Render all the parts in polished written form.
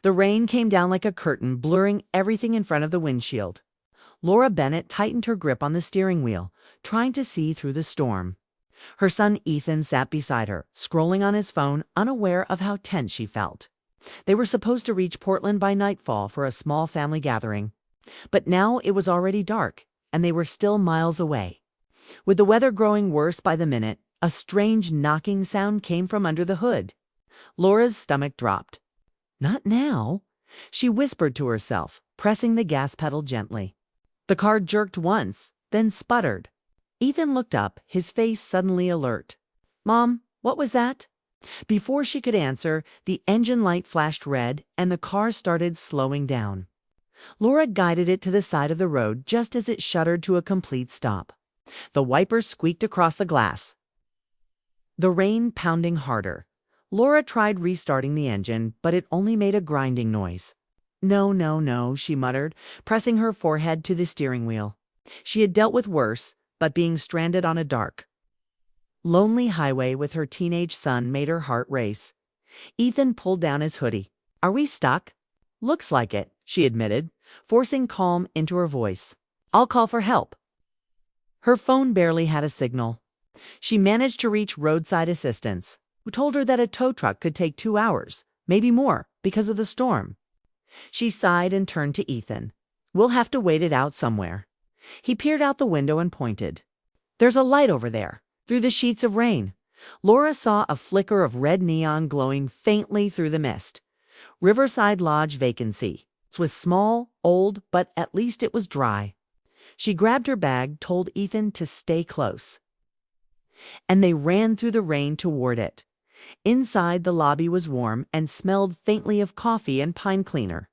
The rain came down like a curtain, blurring everything in front of the windshield. Laura Bennett tightened her grip on the steering wheel, trying to see through the storm. Her son Ethan sat beside her, scrolling on his phone, unaware of how tense she felt. They were supposed to reach Portland by nightfall for a small family gathering. But now it was already dark, and they were still miles away. With the weather growing worse by the minute, a strange knocking sound came from under the hood. Laura's stomach dropped. Not now, she whispered to herself, pressing the gas pedal gently. The car jerked once, then sputtered. Ethan looked up, his face suddenly alert. "Mom, what was that?" Before she could answer, the engine light flashed red, and the car started slowing down. Laura guided it to the side of the road just as it shuddered to a complete stop. The wipers squeaked across the glass, the rain pounding harder. Laura tried restarting the engine, but it only made a grinding noise. "No, no, no," she muttered, pressing her forehead to the steering wheel. She had dealt with worse, but being stranded on a dark, lonely highway with her teenage son made her heart race. Ethan pulled down his hoodie. "Are we stuck?" "Looks like it," she admitted, forcing calm into her voice. "I'll call for help." Her phone barely had a signal. She managed to reach roadside assistance, who told her that a tow truck could take 2 hours, maybe more, because of the storm. She sighed and turned to Ethan. "We'll have to wait it out somewhere." He peered out the window and pointed. "There's a light over there, through the sheets of rain." Laura saw a flicker of red neon glowing faintly through the mist. Riverside Lodge vacancy. It was small, old, but at least it was dry. She grabbed her bag, told Ethan to stay close, and they ran through the rain toward it. Inside, the lobby was warm and smelled faintly of coffee and pine cleaner.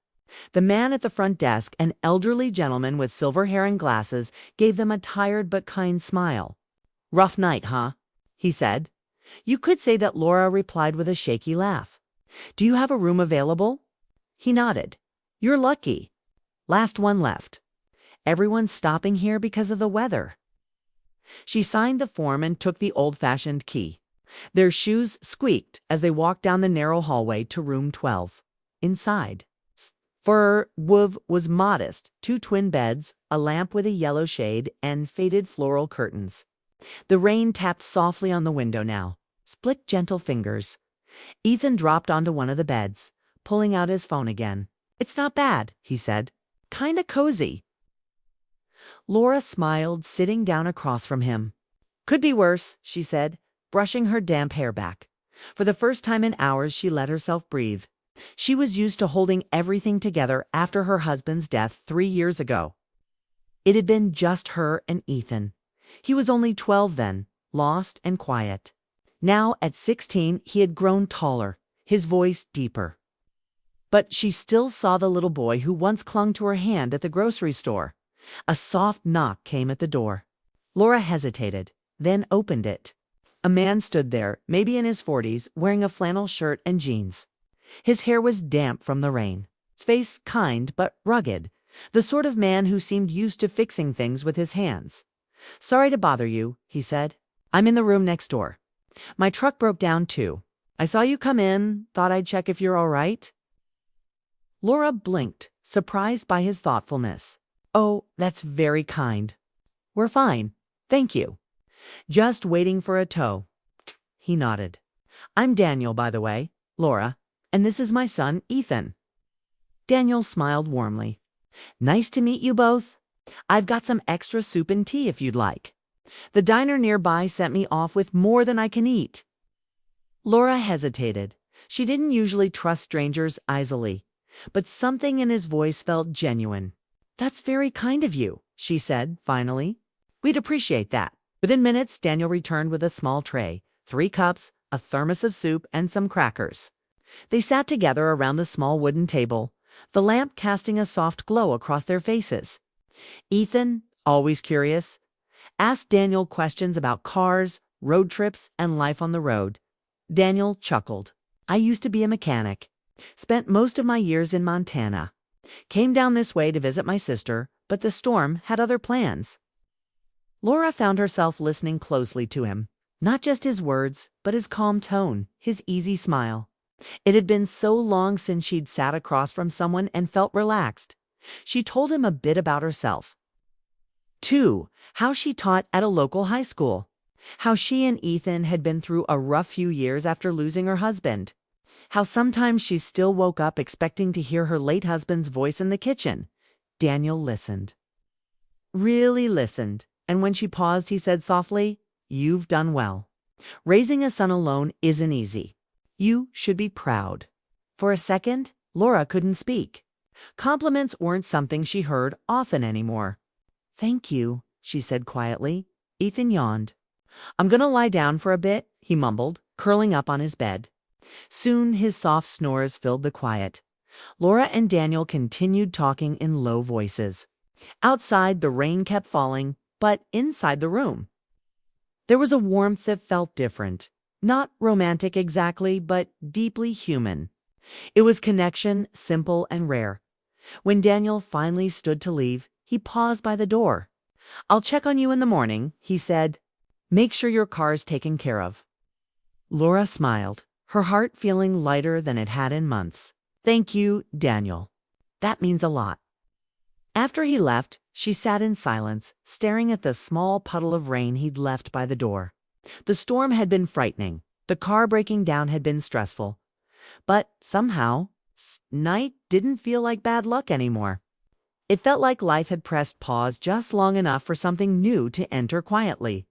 The man at the front desk, an elderly gentleman with silver hair and glasses, gave them a tired but kind smile. "Rough night, huh?" he said. You could say that Laura replied with a shaky laugh. "Do you have a room available?" He nodded. "You're lucky. Last one left. Everyone's stopping here because of the weather." She signed the form and took the old-fashioned key. Their shoes squeaked as they walked down the narrow hallway to room 12. Inside, for WUV was modest, 2 twin beds, a lamp with a yellow shade, and faded floral curtains. The rain tapped softly on the window now, split gentle fingers. Ethan dropped onto one of the beds, pulling out his phone again. "It's not bad," he said. "Kinda cozy." Laura smiled, sitting down across from him. "Could be worse," she said, brushing her damp hair back. For the first time in hours, she let herself breathe. She was used to holding everything together after her husband's death 3 years ago. It had been just her and Ethan. He was only 12 then, lost and quiet. Now, at 16, he had grown taller, his voice deeper. But she still saw the little boy who once clung to her hand at the grocery store. A soft knock came at the door. Laura hesitated, then opened it. A man stood there, maybe in his 40s, wearing a flannel shirt and jeans. His hair was damp from the rain, his face kind but rugged, the sort of man who seemed used to fixing things with his hands. "Sorry to bother you," he said. "I'm in the room next door. My truck broke down too. I saw you come in, thought I'd check if you're all right." Laura blinked, surprised by his thoughtfulness. "Oh, that's very kind. We're fine, thank you. Just waiting for a tow." He nodded. "I'm Daniel, by the way, Laura, and this is my son, Ethan." Daniel smiled warmly. "Nice to meet you both. I've got some extra soup and tea if you'd like. The diner nearby sent me off with more than I can eat." Laura hesitated. She didn't usually trust strangers easily, but something in his voice felt genuine. "That's very kind of you," she said, finally. "We'd appreciate that." Within minutes, Daniel returned with a small tray, 3 cups, a thermos of soup, and some crackers. They sat together around the small wooden table, the lamp casting a soft glow across their faces. Ethan, always curious, asked Daniel questions about cars, road trips, and life on the road. Daniel chuckled. "I used to be a mechanic. Spent most of my years in Montana. Came down this way to visit my sister, but the storm had other plans." Laura found herself listening closely to him. Not just his words, but his calm tone, his easy smile. It had been so long since she'd sat across from someone and felt relaxed. She told him a bit about herself. 2. How she taught at a local high school. How she and Ethan had been through a rough few years after losing her husband. How sometimes she still woke up expecting to hear her late husband's voice in the kitchen. Daniel listened. Really listened, and when she paused, he said softly, "You've done well. Raising a son alone isn't easy. You should be proud." For a second, Laura couldn't speak. Compliments weren't something she heard often anymore. "Thank you," she said quietly. Ethan yawned. "I'm gonna lie down for a bit," he mumbled, curling up on his bed. Soon his soft snores filled the quiet. Laura and Daniel continued talking in low voices. Outside, the rain kept falling, but inside the room, there was a warmth that felt different. Not romantic exactly, but deeply human. It was connection, simple and rare. When Daniel finally stood to leave, he paused by the door. "I'll check on you in the morning," he said. "Make sure your car's taken care of." Laura smiled, her heart feeling lighter than it had in months. "Thank you, Daniel. That means a lot." After he left, she sat in silence, staring at the small puddle of rain he'd left by the door. The storm had been frightening. The car breaking down had been stressful. But somehow, night didn't feel like bad luck anymore. It felt like life had pressed pause just long enough for something new to enter quietly.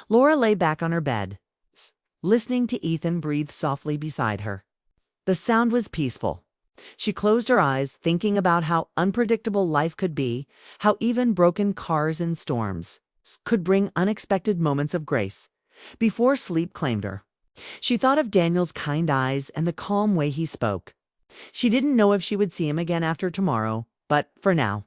Laura lay back on her bed, listening to Ethan breathe softly beside her. The sound was peaceful. She closed her eyes, thinking about how unpredictable life could be, how even broken cars in storms could bring unexpected moments of grace. Before sleep claimed her, she thought of Daniel's kind eyes and the calm way he spoke. She didn't know if she would see him again after tomorrow, but for now,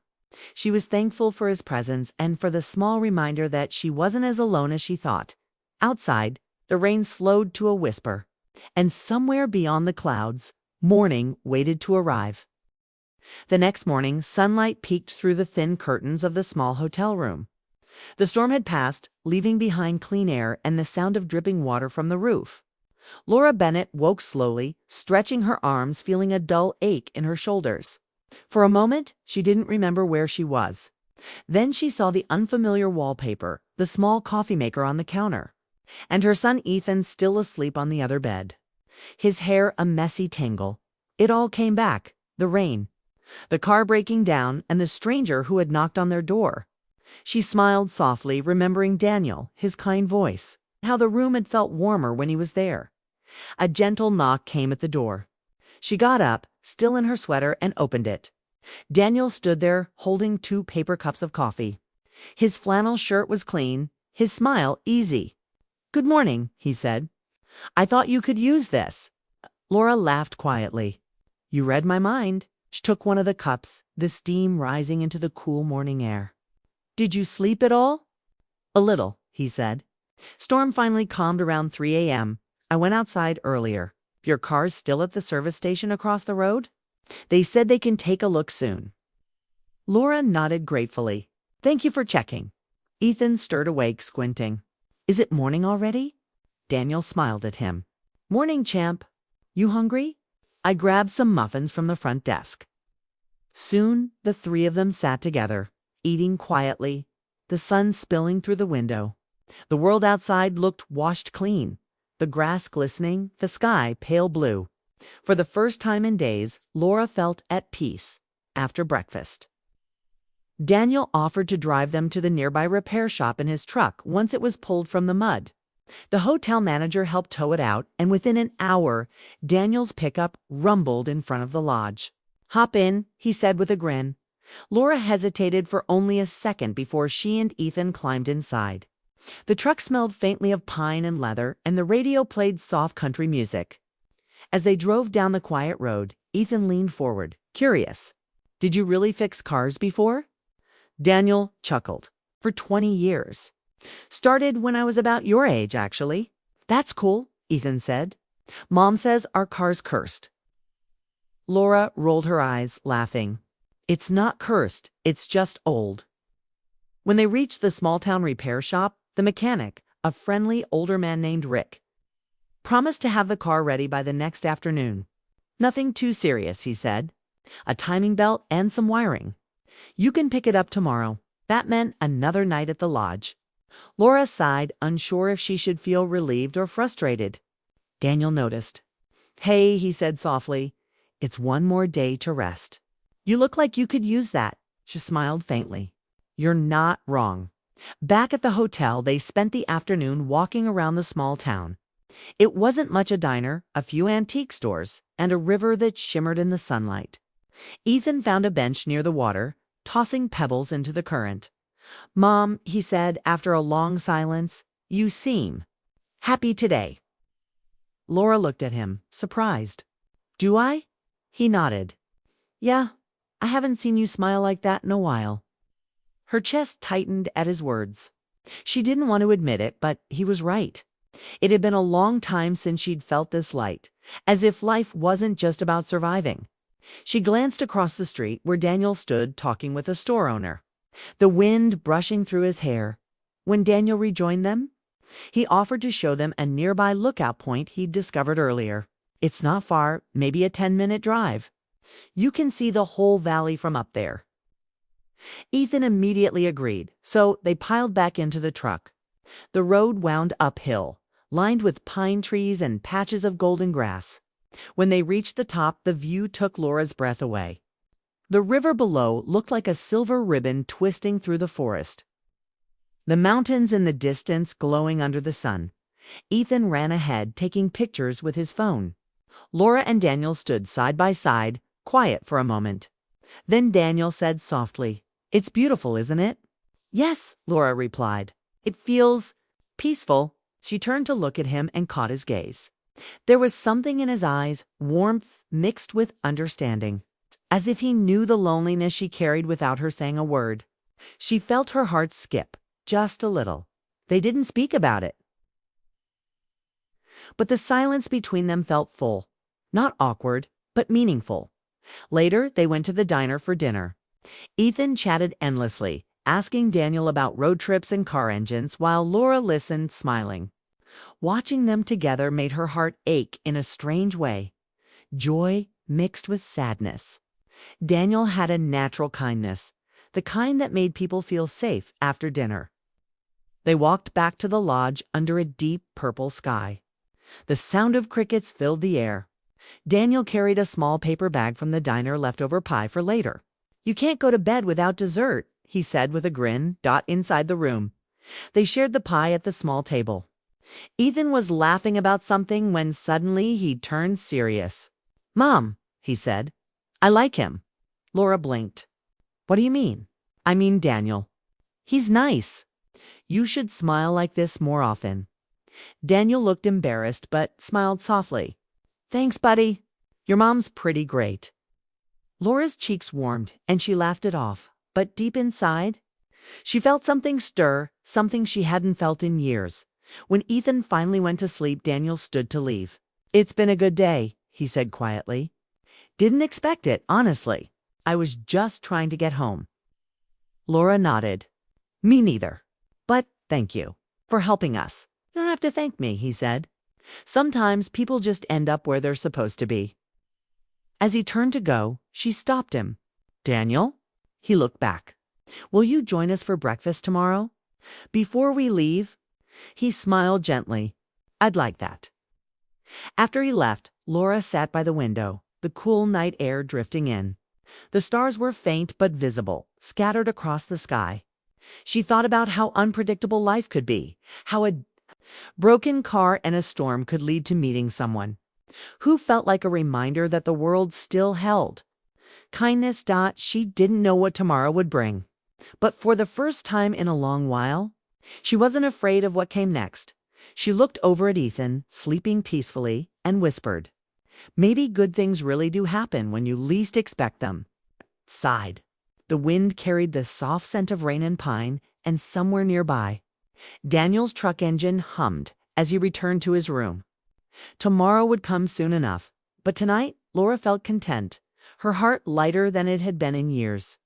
she was thankful for his presence and for the small reminder that she wasn't as alone as she thought. Outside, the rain slowed to a whisper, and somewhere beyond the clouds, morning waited to arrive. The next morning, sunlight peeked through the thin curtains of the small hotel room. The storm had passed, leaving behind clean air and the sound of dripping water from the roof. Laura Bennett woke slowly, stretching her arms, feeling a dull ache in her shoulders. For a moment, she didn't remember where she was. Then she saw the unfamiliar wallpaper, the small coffee maker on the counter, and her son Ethan still asleep on the other bed. His hair a messy tangle. It all came back. The rain, the car breaking down, and the stranger who had knocked on their door. She smiled softly, remembering Daniel, his kind voice, how the room had felt warmer when he was there. A gentle knock came at the door. She got up, still in her sweater, and opened it. Daniel stood there, holding 2 paper cups of coffee. His flannel shirt was clean, his smile easy. "Good morning," he said. "I thought you could use this." Laura laughed quietly. "You read my mind." She took one of the cups, the steam rising into the cool morning air. "Did you sleep at all?" "A little," he said. "Storm finally calmed around 3 a.m. I went outside earlier. Your car's still at the service station across the road? They said they can take a look soon." Laura nodded gratefully. "Thank you for checking." Ethan stirred awake, squinting. "Is it morning already?" Daniel smiled at him. "Morning, champ. You hungry?" I grabbed some muffins from the front desk. Soon the 3 of them sat together, eating quietly, the sun spilling through the window. The world outside looked washed clean, the grass glistening, the sky pale blue. For the first time in days, Laura felt at peace after breakfast. Daniel offered to drive them to the nearby repair shop in his truck once it was pulled from the mud. The hotel manager helped tow it out, and within an hour, Daniel's pickup rumbled in front of the lodge. "Hop in," he said with a grin. Laura hesitated for only a second before she and Ethan climbed inside. The truck smelled faintly of pine and leather, and the radio played soft country music. As they drove down the quiet road, Ethan leaned forward, curious. "Did you really fix cars before?" Daniel chuckled. "For 20 years. Started when I was about your age, actually." "That's cool," Ethan said. "Mom says our car's cursed." Laura rolled her eyes, laughing. "It's not cursed, it's just old." When they reached the small-town repair shop, the mechanic, a friendly older man named Rick, Promise to have the car ready by the next afternoon. Nothing too serious, he said. A timing belt and some wiring. You can pick it up tomorrow. That meant another night at the lodge. Laura sighed, unsure if she should feel relieved or frustrated. Daniel noticed. Hey, he said softly. It's one more day to rest. You look like you could use that. She smiled faintly. You're not wrong. Back at the hotel, they spent the afternoon walking around the small town. It wasn't much a diner, a few antique stores, and a river that shimmered in the sunlight. Ethan found a bench near the water, tossing pebbles into the current. Mom, he said after a long silence, you seem happy today. Laura looked at him, surprised. Do I? He nodded. Yeah, I haven't seen you smile like that in a while. Her chest tightened at his words. She didn't want to admit it, but he was right. It had been a long time since she'd felt this light, as if life wasn't just about surviving. She glanced across the street where Daniel stood talking with a store owner, the wind brushing through his hair. When Daniel rejoined them, he offered to show them a nearby lookout point he'd discovered earlier. It's not far, maybe a 10-minute drive. You can see the whole valley from up there. Ethan immediately agreed, so they piled back into the truck. The road wound uphill, lined with pine trees and patches of golden grass. When they reached the top, the view took Laura's breath away. The river below looked like a silver ribbon twisting through the forest. The mountains in the distance glowing under the sun. Ethan ran ahead, taking pictures with his phone. Laura and Daniel stood side by side, quiet for a moment. Then Daniel said softly, "It's beautiful, isn't it?" "Yes," Laura replied. "It feels peaceful." She turned to look at him and caught his gaze. There was something in his eyes, warmth mixed with understanding, as if he knew the loneliness she carried without her saying a word. She felt her heart skip, just a little. They didn't speak about it, but the silence between them felt full. Not awkward, but meaningful. Later, they went to the diner for dinner. Ethan chatted endlessly, asking Daniel about road trips and car engines, while Laura listened, smiling. Watching them together made her heart ache in a strange way. Joy mixed with sadness. Daniel had a natural kindness, the kind that made people feel safe after dinner. They walked back to the lodge under a deep purple sky. The sound of crickets filled the air. Daniel carried a small paper bag from the diner, leftover pie for later. "You can't go to bed without dessert," he said with a grin, inside the room. They shared the pie at the small table. Ethan was laughing about something when suddenly he turned serious. "Mom," he said, "I like him." Laura blinked. "What do you mean?" "I mean Daniel. He's nice. You should smile like this more often." Daniel looked embarrassed but smiled softly. "Thanks, buddy. Your mom's pretty great." Laura's cheeks warmed and she laughed it off, but deep inside, she felt something stir, something she hadn't felt in years. When Ethan finally went to sleep, Daniel stood to leave. "It's been a good day," he said quietly. "Didn't expect it, honestly. I was just trying to get home." Laura nodded. "Me neither. But thank you for helping us." "You don't have to thank me," he said. "Sometimes people just end up where they're supposed to be." As he turned to go, she stopped him. "Daniel?" He looked back. "Will you join us for breakfast tomorrow? Before we leave?" He smiled gently. "I'd like that." After he left, Laura sat by the window, the cool night air drifting in. The stars were faint but visible, scattered across the sky. She thought about how unpredictable life could be, how a broken car and a storm could lead to meeting someone who felt like a reminder that the world still held kindness. She didn't know what tomorrow would bring, but for the first time in a long while, she wasn't afraid of what came next. She looked over at Ethan, sleeping peacefully, and whispered, "Maybe good things really do happen when you least expect them." Sighed. The wind carried the soft scent of rain and pine, and somewhere nearby, Daniel's truck engine hummed as he returned to his room. Tomorrow would come soon enough, but tonight Laura felt content, her heart lighter than it had been in years.